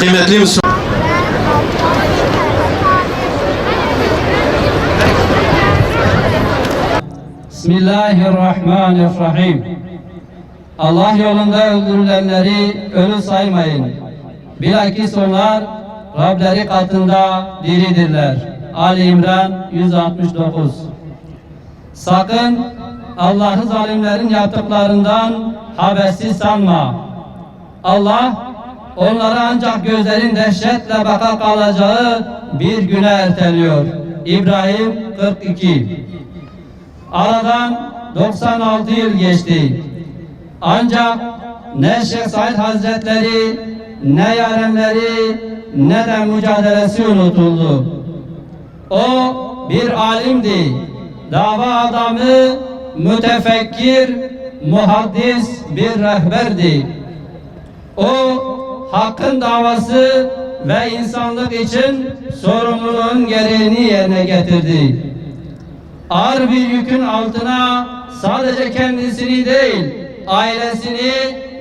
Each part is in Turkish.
Kıymetli Müslüman. Bismillahirrahmanirrahim. Allah yolunda öldürülenleri ölü saymayın. Bilakis onlar Rableri katında diridirler. Ali İmran 169. Sakın Allah'ı zalimlerin yaptıklarından habersiz sanma. Allah onlara ancak gözlerin dehşetle baka kalacağı bir güne erteliyor. İbrahim 42. Aradan 96 yıl geçti. Ancak ne Şeyh Said Hazretleri, ne yarenleri, ne de mücadelesi unutuldu. O bir alimdi, dava adamı, mütefekkir, muhaddis bir rehberdi. O hakkın davası ve insanlık için sorumluluğun gereğini yerine getirdi. Ağır bir yükün altına sadece kendisini değil, ailesini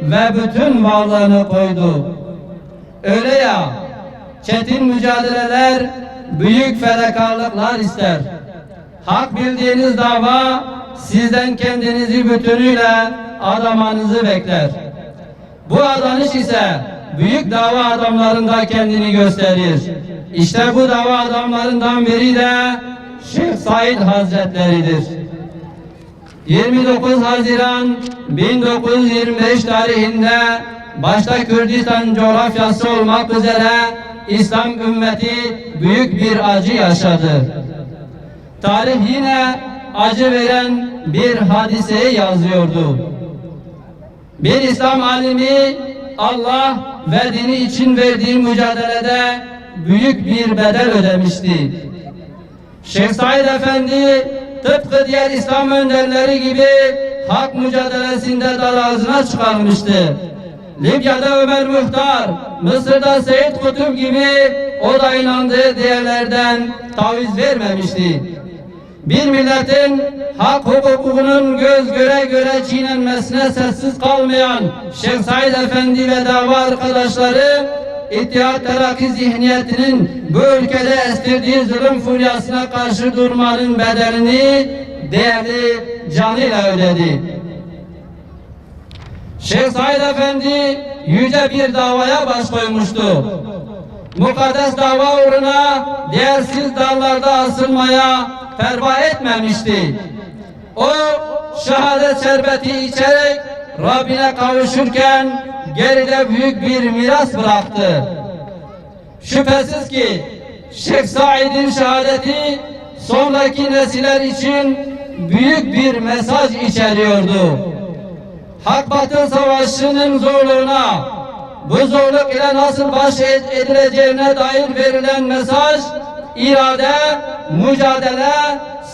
ve bütün varlığını koydu. Öyle ya, çetin mücadeleler büyük fedakarlıklar ister. Hak bildiğiniz dava sizden kendinizi bütünüyle adamanızı bekler. Bu adanış ise büyük dava adamlarında kendini gösterir. İşte bu dava adamlarından biri de Şeyh Said Hazretleri'dir. 29 Haziran 1925 tarihinde başta Kürdistan coğrafyası olmak üzere İslam ümmeti büyük bir acı yaşadı. Tarih yine acı veren bir hadiseyi yazıyordu. Bir İslam alimi Allah ve dini için verdiği mücadelede büyük bir bedel ödemişti. Şeyh Said Efendi tıpkı diğer İslam önderleri gibi hak mücadelesinde dar ağzına çıkarmıştı. Libya'da Ömer Muhtar, Mısır'da Seyyid Kutup gibi o da inandığı değerlerden taviz vermemişti. Bir milletin hak hukukunun göz göre göre çiğnenmesine sessiz kalmayan Şeyh Said Efendi ve dava arkadaşları İttihat Terakki zihniyetinin bu ülkede estirdiği zulüm furyasına karşı durmanın bedelini değerli canıyla ödedi. Şeyh Said Efendi yüce bir davaya baş koymuştu. Mukaddes dava uğruna değersiz dallarda asılmaya perva etmemişti. O şehadet şerbeti içerek Rabbine kavuşurken geride büyük bir miras bıraktı. Şüphesiz ki Şeyh Said'in şehadeti sonraki nesiller için büyük bir mesaj içeriyordu. Hak batıl savaşının zorluğuna, bu zorluk ile nasıl baş edileceğine dair verilen mesaj, irade, mücadele,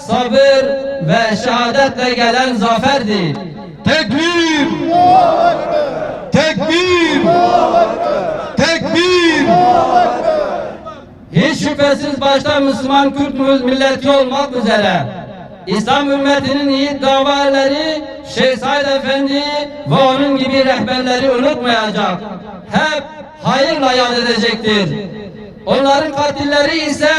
sabır ve şehadetle gelen zaferdi. Tekbir! Tekbir! Tekbir! Hiç şüphesiz başta Müslüman Kürt milleti olmak üzere İslam ümmetinin yiğit davaları Şeyh Said Efendi ve onun gibi rehberleri unutmayacak. Hep hayırla yad edecektir. Onların katilleri ise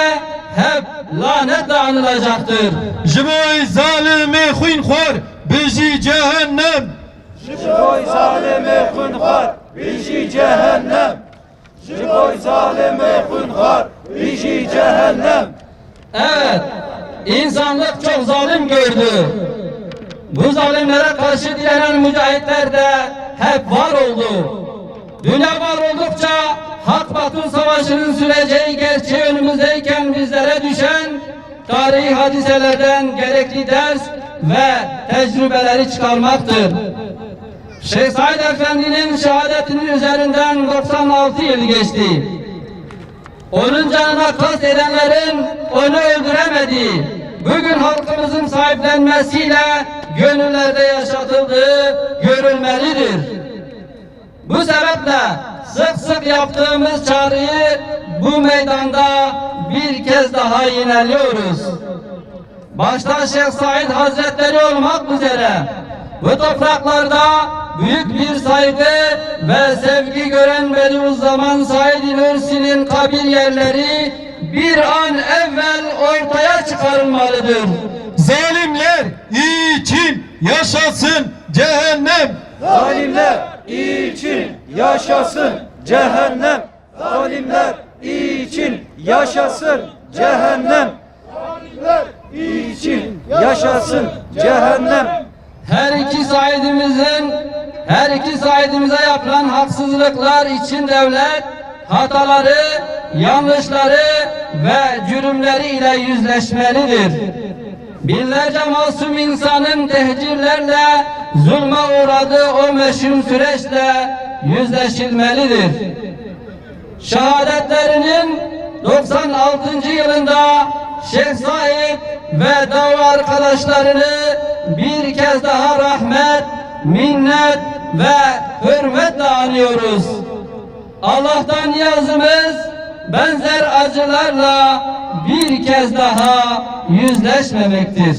hep lanetle anılacaktır. Jiboy zalimi xunxor bizi cehennem. Jiboy zalimi xunxor bizi cehennem. Jiboy zalimi xunxor bizi cehennem. Evet, insanlık çok zalim gördü. Bu zalimlere karşı direnen mücahitler de hep var oldu. Dünya var oldukça hak batıl savaşının süreceği gerçeği önümüzdeyken bizlere düşen tarihi hadiselerden gerekli ders ve tecrübeleri çıkarmaktır. Şeyh Said Efendi'nin şehadetinin üzerinden 96 yıl geçti. Onun canına kast edenlerin onu öldüremediği, bugün halkımızın sahiplenmesiyle gönüllerde yaşatıldığı görülmelidir. Bu sebeple sık sık yaptığımız çağrıyı bu meydanda bir kez daha yineliyoruz. Başta Şeyh Said Hazretleri olmak üzere bu topraklarda büyük bir saygı ve sevgi gören Bediüzzaman Said Nursi'nin kabir yerleri bir an evvel ortaya çıkarılmalıdır. Zalimler için yaşasın cehennem. Zalimler için yaşasın cehennem. Zalimler için yaşasın cehennem. Zalimler için yaşasın cehennem. Her iki Saidimize yapılan haksızlıklar için devlet hataları, yanlışları ve cürümleri ile yüzleşmelidir. Binlerce masum insanın tehcirlerle zulme uğradığı o meşhum süreçle yüzleşilmelidir. Şehadetlerinin 96. yılında Şeyh Said ve dava arkadaşlarını bir kez daha rahmet, minnet ve hürmetle anıyoruz. Allah'tan niyazımız benzer acılarla bir kez daha yüzleşmemektir.